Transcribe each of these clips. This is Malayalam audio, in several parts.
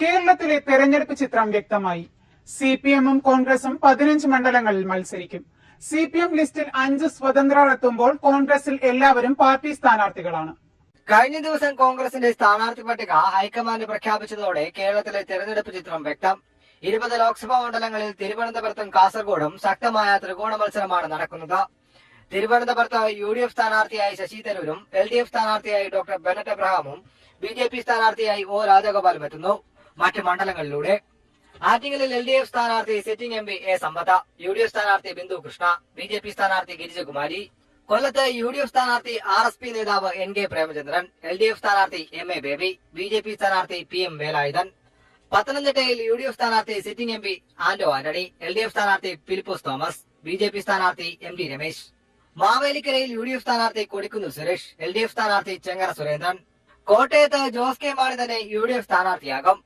കേരളത്തിലെ തെരഞ്ഞെടുപ്പ് ചിത്രം വ്യക്തമായി. സിപിഎമ്മും കോൺഗ്രസും 15 മണ്ഡലങ്ങളിൽ മത്സരിക്കും. സിപിഎം ലിസ്റ്റിൽ 5 സ്വതന്ത്രർ എത്തുമ്പോൾ കോൺഗ്രസിൽ എല്ലാവരും പാർട്ടി സ്ഥാനാർത്ഥികളാണ്. കഴിഞ്ഞ ദിവസം കോൺഗ്രസിന്റെ സ്ഥാനാർത്ഥി പട്ടിക ഹൈക്കമാൻഡ് പ്രഖ്യാപിച്ചതോടെ കേരളത്തിലെ തെരഞ്ഞെടുപ്പ് ചിത്രം വ്യക്തം. 20 ലോക്സഭാ മണ്ഡലങ്ങളിൽ തിരുവനന്തപുരത്തും കാസർഗോഡും ശക്തമായ ത്രികോണ മത്സരമാണ് നടക്കുന്നത്. തിരുവനന്തപുരത്ത് UDF സ്ഥാനാർത്ഥിയായി ശശി തരൂരും LDF സ്ഥാനാർത്ഥിയായി ഡോക്ടർ ബെനറ്റ് എബ്രഹാമും BJP സ്ഥാനാർത്ഥിയായി O രാജഗോപാലും എത്തുന്നു. മറ്റ് മണ്ഡലങ്ങളിലൂടെ ആറ്റിങ്ങലിൽ LDF സ്ഥാനാർത്ഥി സിറ്റിംഗ് MP A സമ്പത്ത, UDF സ്ഥാനാർത്ഥി ബിന്ദു കൃഷ്ണ, BJP സ്ഥാനാർത്ഥി ഗിരിജകുമാരി. കൊല്ലത്ത് UDF സ്ഥാനാർത്ഥി RSP നേതാവ് NK പ്രേമചന്ദ്രൻ, LDF സ്ഥാനാർത്ഥി MA ബേബി, BJP സ്ഥാനാർത്ഥി PM വേലായുധൻ. പത്തനംതിട്ടയിൽ UDF സ്ഥാനാർത്ഥി sitting MP Anto Antony, LDF സ്ഥാനാർത്ഥി ഫിലിപ്പോസ് തോമസ്, BJP സ്ഥാനാർത്ഥി MD രമേശ്. മാവേലിക്കരയിൽ UDF സ്ഥാനാർത്ഥി കൊടിക്കുന്നിൽ സുരേഷ്, LDF സ്ഥാനാർത്ഥി ചെങ്ങറ സുരേന്ദ്രൻ. കോട്ടയത്ത് ജോസ് കെ മാണി തന്നെ UDF സ്ഥാനാർത്ഥിയാകും.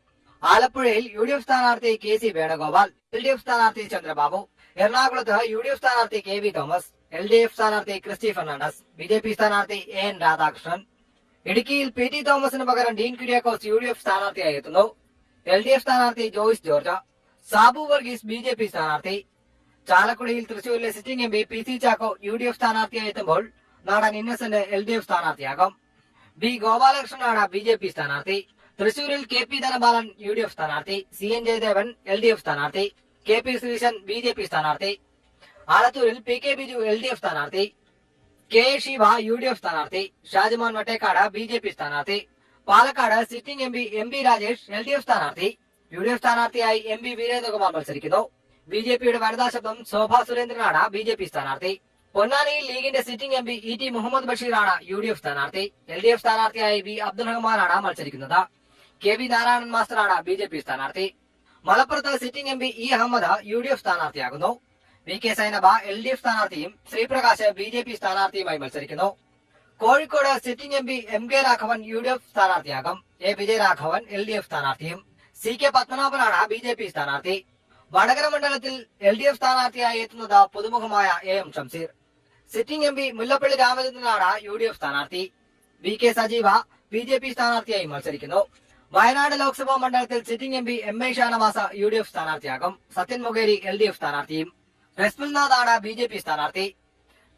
ആലപ്പുഴയിൽ UDF സ്ഥാനാർത്ഥി KC വേണുഗോപാൽ, LDF സ്ഥാനാർത്ഥി ചന്ദ്രബാബു. എറണാകുളത്ത് UDF സ്ഥാനാർത്ഥി KV തോമസ്, LDF സ്ഥാനാർത്ഥി ക്രിസ്റ്റി ഫെർണാണ്ടസ്, BJP സ്ഥാനാർത്ഥി AN രാധാകൃഷ്ണൻ. ഇടുക്കിയിൽ PT തോമസിന് പകരം ഡീൻ കുര്യാക്കോസ് UDF സ്ഥാനാർത്ഥിയായി എത്തുന്നു. LDF സ്ഥാനാർത്ഥി ജോയ്സ് ജോർജ്, സാബു വർഗീസ് BJP സ്ഥാനാർത്ഥി. ചാലക്കുടിയിൽ തൃശൂരിലെ sitting MP PC Chacko UDF സ്ഥാനാർത്ഥിയായി എത്തുമ്പോൾ നടൻ ഇന്നസെന്റ് LDF സ്ഥാനാർത്ഥിയാകും. B ഗോപാലകൃഷ്ണനാണ് BJP സ്ഥാനാർത്ഥി. തൃശൂരിൽ KP ധനപാലൻ UDF സ്ഥാനാർത്ഥി, CN ജയദേവൻ LDF സ്ഥാനാർത്ഥി, KP ശ്രീശൻ BJP സ്ഥാനാർത്ഥി. ആലത്തൂരിൽ PK ബിജു LDF സ്ഥാനാർത്ഥി, KA ശിവ UDF സ്ഥാനാർത്ഥി, ഷാജുമോൻ വട്ടേക്കാട് BJP സ്ഥാനാർത്ഥി. Palakkad sitting MP MB Rajesh LDF സ്ഥാനാർത്ഥി, UDF സ്ഥാനാർത്ഥിയായി MB വീരേന്ദ്രകുമാർ മത്സരിക്കുന്നു. BJPയുടെ വനിതാ ശബ്ദം ശോഭ സുരേന്ദ്രനാണ് BJP സ്ഥാനാർത്ഥി. പൊന്നാനിയിൽ ലീഗിന്റെ സിറ്റിംഗ് MP ET മുഹമ്മദ് ബഷീറാണ് UDF സ്ഥാനാർത്ഥി. LDF സ്ഥാനാർത്ഥിയായി V അബ്ദുൾ റഹ്മാനാണ് മത്സരിക്കുന്നത്. KV നാരായണൻ മാസ്റ്ററാണ് BJP സ്ഥാനാർത്ഥി. മലപ്പുറത്ത് sitting MP E Ahmed UDF സ്ഥാനാർത്ഥിയാകുന്നു. VK സൈനബ LDF സ്ഥാനാർത്ഥിയും ശ്രീപ്രകാശ് BJP സ്ഥാനാർത്ഥിയുമായി മത്സരിക്കുന്നു. Kozhikode sitting MP MK Raghavan UDF സ്ഥാനാർത്ഥിയാകും. A വിജയരാഘവൻ LDF സ്ഥാനാർത്ഥിയും. CK പത്മനാഭനാണ് BJP സ്ഥാനാർത്ഥി. വടകര മണ്ഡലത്തിൽ LDF സ്ഥാനാർത്ഥിയായി എത്തുന്നത് പുതുമുഖമായ AM Shamseer. Sitting MP Mullappally രാമചന്ദ്രനാണ് UDF സ്ഥാനാർത്ഥി. VK സജീവ BJP സ്ഥാനാർത്ഥിയായി മത്സരിക്കുന്നു. വയനാട് ലോക്സഭാ മണ്ഡലത്തിൽ sitting MP MA Shanavas UDF സ്ഥാനാർത്ഥിയാകും. Sathyan Mokeri LDF സ്ഥാനാർത്ഥിയും. റസ്മിൽനാഥാണ് BJP സ്ഥാനാർത്ഥി.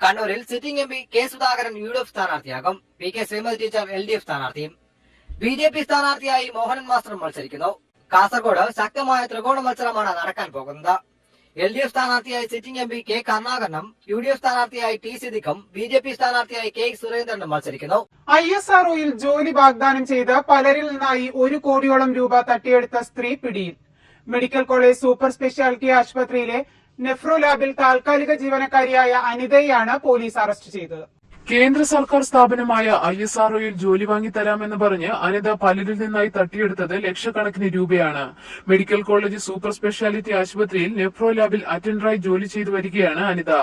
കണ്ണൂരിൽ sitting MP K Sudhakaran UDF സ്ഥാനാർത്ഥിയാകും. PK Shrimati teacher LDF സ്ഥാനാർത്ഥിയും. BJP സ്ഥാനാർത്ഥിയായി മോഹനൻ മാസ്റ്ററും മത്സരിക്കുന്നു. കാസർഗോഡ് ശക്തമായ ത്രികോണ മത്സരമാണ് നടക്കാൻ പോകുന്നത്. LDF സ്ഥാനാർത്ഥിയായി സിറ്റിംഗ് MP K കരുണാകരനും UDF സ്ഥാനാർത്ഥിയായി T സിദ്ദിഖും BJP സ്ഥാനാർത്ഥിയായി K സുരേന്ദ്രനും മത്സരിക്കുന്നു. ISROയിൽ ജോലി വാഗ്ദാനം ചെയ്ത് പലരിൽ നിന്നായി 1 കോടിയോളം രൂപ തട്ടിയെടുത്ത സ്ത്രീ പിടിയിൽ. മെഡിക്കൽ കോളേജ് സൂപ്പർ സ്പെഷ്യാലിറ്റി ആശുപത്രിയിലെ നെഫ്രോ ലാബിൽ താൽക്കാലിക ജീവനക്കാരിയായ അനിതയെയാണ് പോലീസ് അറസ്റ്റ് ചെയ്തത്. കേന്ദ്ര സർക്കാർ സ്ഥാപനമായ ISROയിൽ ജോലി വാങ്ങിത്തരാമെന്ന് പറഞ്ഞ് അനിത പലരിൽ നിന്നായി തട്ടിയെടുത്തത് ലക്ഷക്കണക്കിന് രൂപയാണ്. മെഡിക്കൽ കോളേജ് സൂപ്പർ സ്പെഷ്യാലിറ്റി ആശുപത്രിയിൽ നെഫ്രോ ലാബിൽ അറ്റൻഡറായി ജോലി ചെയ്തു വരികയാണ് അനിത.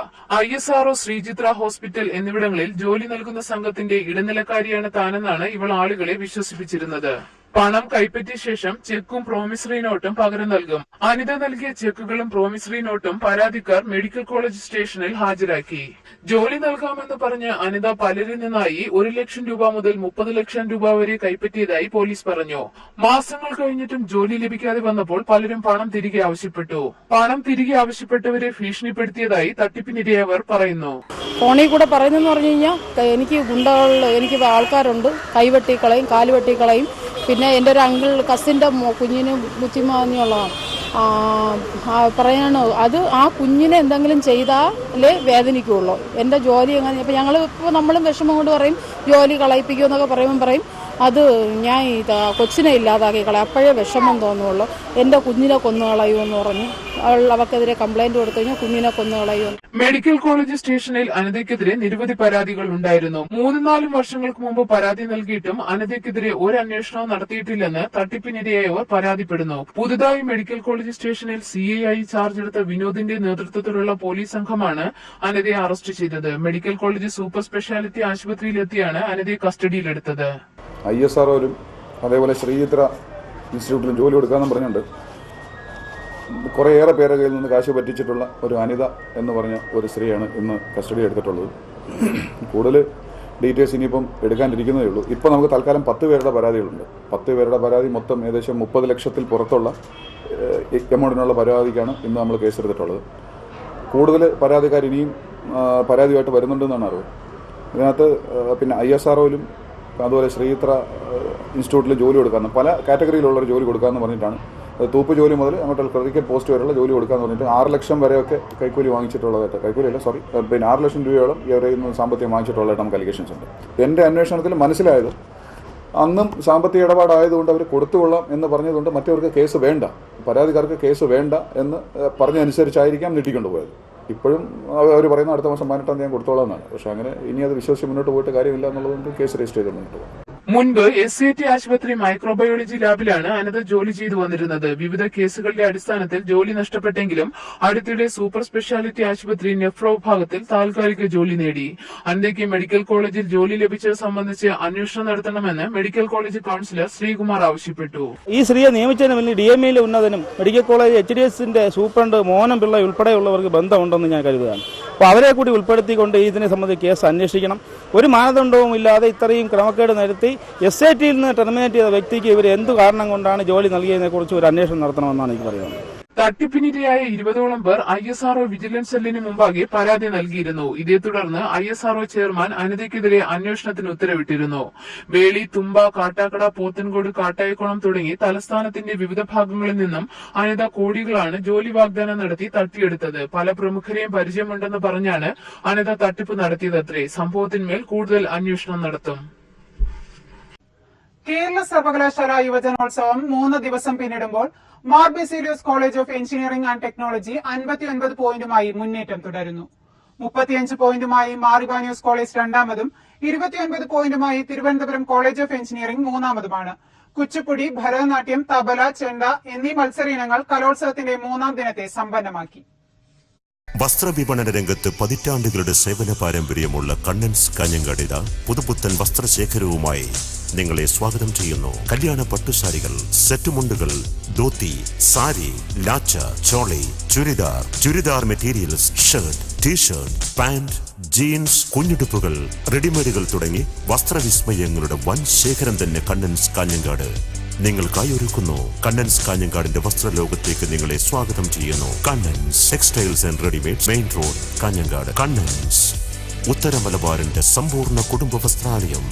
ISRO, ശ്രീചിത്ര ഹോസ്പിറ്റൽ എന്നിവിടങ്ങളിൽ ജോലി നൽകുന്ന സംഘത്തിന്റെ ഇടനിലക്കാരിയാണ് താനെന്നാണ് ഇവൾ ആളുകളെ വിശ്വസിപ്പിച്ചിരുന്നത്. പണം കൈപ്പറ്റിയ ശേഷം ചെക്കും പ്രോമിസറി നോട്ടും പകരം നൽകും. അനിത നൽകിയ ചെക്കുകളും പ്രോമിസറി നോട്ടും പരാതിക്കാർ മെഡിക്കൽ കോളേജ് സ്റ്റേഷനിൽ ഹാജരാക്കി. ജോലി നൽകാമെന്ന് പറഞ്ഞ് അനിത പലരിൽ നിന്നായി 1 ലക്ഷം രൂപ മുതൽ 30 ലക്ഷം രൂപ വരെ കൈപ്പറ്റിയതായി പോലീസ് പറഞ്ഞു. മാസങ്ങൾ കഴിഞ്ഞിട്ടും ജോലി ലഭിക്കാതെ വന്നപ്പോൾ പലരും പണം തിരികെ ആവശ്യപ്പെട്ടു. പണം തിരികെ ആവശ്യപ്പെട്ടവരെ ഭീഷണിപ്പെടുത്തിയതായി തട്ടിപ്പിനിരയവർ പറയുന്നു. ഫോണിൽ കൂടെ പറയുന്നെന്ന് പറഞ്ഞു കഴിഞ്ഞാൽ എനിക്ക് എനിക്ക് ആൾക്കാരുണ്ട്, കൈവെട്ടിക്കളയും, കാലുവെട്ടിക്കളയും. പിന്നെ എൻ്റെ ഒരു അങ്കിൾ കസിൻ്റെ കുഞ്ഞിന് ബുദ്ധിമാന്യമുള്ളതാണ്. പറയാണ് അത് ആ കുഞ്ഞിനെ എന്തെങ്കിലും ചെയ്താലേ വേദനിക്കുള്ളൂ. എൻ്റെ ജോലി എങ്ങനെ ഇപ്പം ഇപ്പോൾ നമ്മളും വിഷമം കൊണ്ട് പറയും ജോലി കളയിപ്പിക്കുമെന്നൊക്കെ പറയും അത് ഞാൻ കൊച്ചിനെ ഇല്ലാതാക്കി കളയും, അപ്പോഴേ വിഷമം തോന്നുള്ളൂ. എൻ്റെ കുഞ്ഞിനെ കൊന്നുകളയുമെന്ന് പറഞ്ഞു അവർക്കെതിരെ കംപ്ലൈന്റ് കൊടുത്തു കഴിഞ്ഞാൽ കുഞ്ഞിനെ കൊന്നുകളയുമെന്ന്. മെഡിക്കൽ കോളേജ് സ്റ്റേഷനിൽ അനിതയ്ക്കെതിരെ നിരവധി പരാതികൾ ഉണ്ടായിരുന്നു. 3-4 വർഷങ്ങൾക്ക് മുമ്പ് പരാതി നൽകിയിട്ടും അനിതയ്ക്കെതിരെ ഒരു അന്വേഷണവും നടത്തിയിട്ടില്ലെന്ന് തട്ടിപ്പിനിരയായവർ പരാതിപ്പെടുന്നു. പുതുതായി മെഡിക്കൽ കോളേജ് സ്റ്റേഷനിൽ CI ചാർജ് എടുത്ത വിനോദിന്റെ നേതൃത്വത്തിലുള്ള പോലീസ് സംഘമാണ് അനിതയെ അറസ്റ്റ് ചെയ്തത്. മെഡിക്കൽ കോളേജ് സൂപ്പർ സ്പെഷ്യാലിറ്റി ആശുപത്രിയിലെത്തിയാണ് അനിതയെ കസ്റ്റഡിയിലെടുത്തത്. ISROയിലും അതേപോലെ ശ്രീചിത്ര ഇൻസ്റ്റിറ്റ്യൂട്ടിലും ജോലി കൊടുക്കാമെന്നും പറഞ്ഞുകൊണ്ട് കുറേയേറെ പേരെ കയ്യിൽ നിന്ന് കാശ് പറ്റിച്ചിട്ടുള്ള ഒരു അനിത എന്ന് പറഞ്ഞ ഒരു സ്ത്രീയാണ് ഇന്ന് കസ്റ്റഡി എടുത്തിട്ടുള്ളത്. കൂടുതൽ ഡീറ്റെയിൽസ് ഇനിയിപ്പം എടുക്കാനിരിക്കുന്നതേ ഉള്ളൂ. ഇപ്പോൾ നമുക്ക് തൽക്കാലം 10 പേരുടെ പരാതികളുണ്ട്. 10 പേരുടെ പരാതി മൊത്തം ഏകദേശം 30 ലക്ഷത്തിൽ പുറത്തുള്ള എമൗണ്ടിനുള്ള പരാതിക്കാണ് ഇന്ന് നമ്മൾ കേസെടുത്തിട്ടുള്ളത്. കൂടുതൽ പരാതിക്കാർ ഇനിയും പരാതിയായിട്ട് വരുന്നുണ്ടെന്നാണ് അറിവ്. ഇതിനകത്ത് പിന്നെ ISROയിലും അതുപോലെ ശ്രീചിത്ര ഇൻസ്റ്റിറ്റ്യൂട്ടിൽ ജോലി കൊടുക്കാമെന്ന്, പല കാറ്റഗറിയിലുള്ളൊരു ജോലി കൊടുക്കാമെന്ന് പറഞ്ഞിട്ടാണ്. തൂപ്പ് ജോലി മുതൽ അങ്ങോട്ട് ക്രിക്കറ്റ് പോസ്റ്റ് വരെയുള്ള ജോലി കൊടുക്കാമെന്ന് പറഞ്ഞിട്ട് 6 ലക്ഷം വരെയൊക്കെ കൈക്കൂലി വാങ്ങിച്ചിട്ടുള്ളതായിട്ട്, കൈക്കൂലിയല്ല സോറി, പിന്നെ 6 ലക്ഷം രൂപയോളം ഇവരിൽ നിന്ന് സാമ്പത്തികം വാങ്ങിച്ചിട്ടുള്ളതായിട്ട് നമുക്ക് അലിഗേഷൻസ് ഉണ്ട്. എൻ്റെ അന്വേഷണത്തിൽ മനസ്സിലായത് അന്നും സാമ്പത്തിക ഇടപാടായതുകൊണ്ട് അവർ കൊടുത്തുകൊള്ളാം എന്ന് പറഞ്ഞതുകൊണ്ട് മറ്റവർക്ക് കേസ് വേണ്ട, പരാതിക്കാർക്ക് കേസ് വേണ്ട എന്ന് പറഞ്ഞനുസരിച്ചായിരിക്കാം നീട്ടിക്കൊണ്ടുപോയത്. ഇപ്പോഴും അവർ പറയുന്ന അടുത്ത മാസം 18-ാം തീയതി കൊടുത്തോളാം എന്നാണ്. പക്ഷേ അങ്ങനെ ഇനി അത് വിശ്വസിച്ച് മുന്നോട്ട് പോയിട്ട് കാര്യമില്ല എന്നുള്ളതുകൊണ്ട് കേസ് രജിസ്റ്റർ ചെയ്ത് മുന്നോട്ട് പോകും. മുൻപ് SCT ആശുപത്രി മൈക്രോബയോളജി ലാബിലാണ് അനിത ജോലി ചെയ്തു വന്നിരുന്നത്. വിവിധ കേസുകളുടെ അടിസ്ഥാനത്തിൽ ജോലി നഷ്ടപ്പെട്ടെങ്കിലും അടുത്തിടെ സൂപ്പർ സ്പെഷ്യാലിറ്റി ആശുപത്രി നെഫ്രോ വിഭാഗത്തിൽ താൽക്കാലിക ജോലി നേടി. അനിതയ്ക്ക് മെഡിക്കൽ കോളേജിൽ ജോലി ലഭിച്ചത് സംബന്ധിച്ച് അന്വേഷണം നടത്തണമെന്ന് മെഡിക്കൽ കോളേജ് കൌൺസിലർ ശ്രീകുമാർ ആവശ്യപ്പെട്ടു. ഈ സ്ത്രീയെ നിയമിച്ചതിന് പിന്നിൽ DMEയിലെ ഉന്നതനും മെഡിക്കൽ കോളേജ് HDSന്റെ സൂപ്രണ്ട് മോഹനം പിള്ള ഉൾപ്പെടെയുള്ളവർക്ക് ബന്ധമുണ്ടെന്ന് ഞാൻ കരുതുകയാണ്. അപ്പോൾ അവരെ കൂടി ഉൾപ്പെടുത്തിക്കൊണ്ട് ഇതിനെ സംബന്ധിച്ച് കേസ് അന്വേഷിക്കണം. ഒരു മാനദണ്ഡവും ഇല്ലാതെ ഇത്രയും ക്രമക്കേട് നടത്തി SITയിൽ നിന്ന് ടെർമിനേറ്റ് ചെയ്ത വ്യക്തിക്ക് ഇവർ എന്ത് കാരണം കൊണ്ടാണ് ജോലി നൽകിയതിനെക്കുറിച്ച് ഒരു അന്വേഷണം നടത്തണമെന്നാണ് എനിക്ക് പറയുന്നത്. തട്ടിപ്പിനിരയായ 20ഓളം പേർ ISRO വിജിലൻസ് സെല്ലിന് മുമ്പാകെ പരാതി നൽകിയിരുന്നു. ഇതേ തുടർന്ന് ISRO ചെയർമാൻ അനിതയ്ക്കെതിരെ അന്വേഷണത്തിന് ഉത്തരവിട്ടിരുന്നു. വേളി, തുമ്പ, കാട്ടാക്കട, പോത്തൻകോട്, കാട്ടായിക്കുളം തുടങ്ങി തലസ്ഥാനത്തിന്റെ വിവിധ ഭാഗങ്ങളിൽ നിന്നും അനിത കോടികളാണ് ജോലി വാഗ്ദാനം നടത്തി തട്ടിയെടുത്തത്. പല പ്രമുഖരെയും പരിചയമുണ്ടെന്ന് പറഞ്ഞാണ് അനിത തട്ടിപ്പ് നടത്തിയതത്രേ. സംഭവത്തിന്മേൽ കൂടുതൽ അന്വേഷണം നടത്തും. കേരള സർവകലാശാല യുവജനോത്സവം 3 ദിവസം പിന്നിടുമ്പോൾ Mar Baselios college of engineering and technology 59 പോയിന്റുമായി മുന്നേറ്റം തുടരുന്നു. 35 പോയിന്റുമായി മാർ ഇവാനിയോസ് കോളേജ് രണ്ടാമതും 29 പോയിന്റുമായി തിരുവനന്തപുരം കോളേജ് ഓഫ് എഞ്ചിനീയറിംഗ് മൂന്നാമതുമാണ്. കുച്ചിപ്പുടി, ഭരതനാട്യം, തബല, ചെണ്ട എന്നീ മത്സര ഇനങ്ങൾ കലോത്സവത്തിന്റെ 3ാം ദിനത്തെ സമ്പന്നമാക്കി. വസ്ത്രവിപണന രംഗത്ത് പതിറ്റാണ്ടുകളുടെ സേവന പാരമ്പര്യമുള്ള കണ്ണൻസ് കാഞ്ഞങ്ങാടിത പുതുപുത്തൻ വസ്ത്രശേഖരവുമായി നിങ്ങളെ സ്വാഗതം ചെയ്യുന്നു. കല്യാണ പട്ടുസാരികൾ, സെറ്റുമുണ്ടുകൾ, ധോത്തി, സാരി, ലാച്ച, choli, churidar materials, shirt, T-shirt, pant, jeans, കുഞ്ഞുടുപ്പുകൾ, റെഡിമെയ്ഡുകൾ തുടങ്ങി വസ്ത്രവിസ്മയങ്ങളുടെ വൻ ശേഖരം തന്നെ കണ്ണൻസ് കാഞ്ഞങ്ങാട് നിങ്ങൾക്കായി ഒരുക്കുന്നു. കണ്ണൻസ് കാഞ്ഞങ്ങാടിന്റെ വസ്ത്രലോകത്തേക്ക് നിങ്ങളെ സ്വാഗതം ചെയ്യുന്നു. Kannans textiles and readymade, main road, Kanhangad. Kannans, ഉത്തര മലബാറിന്റെ സമ്പൂർണ്ണ കുടുംബ വസ്ത്രാലയം.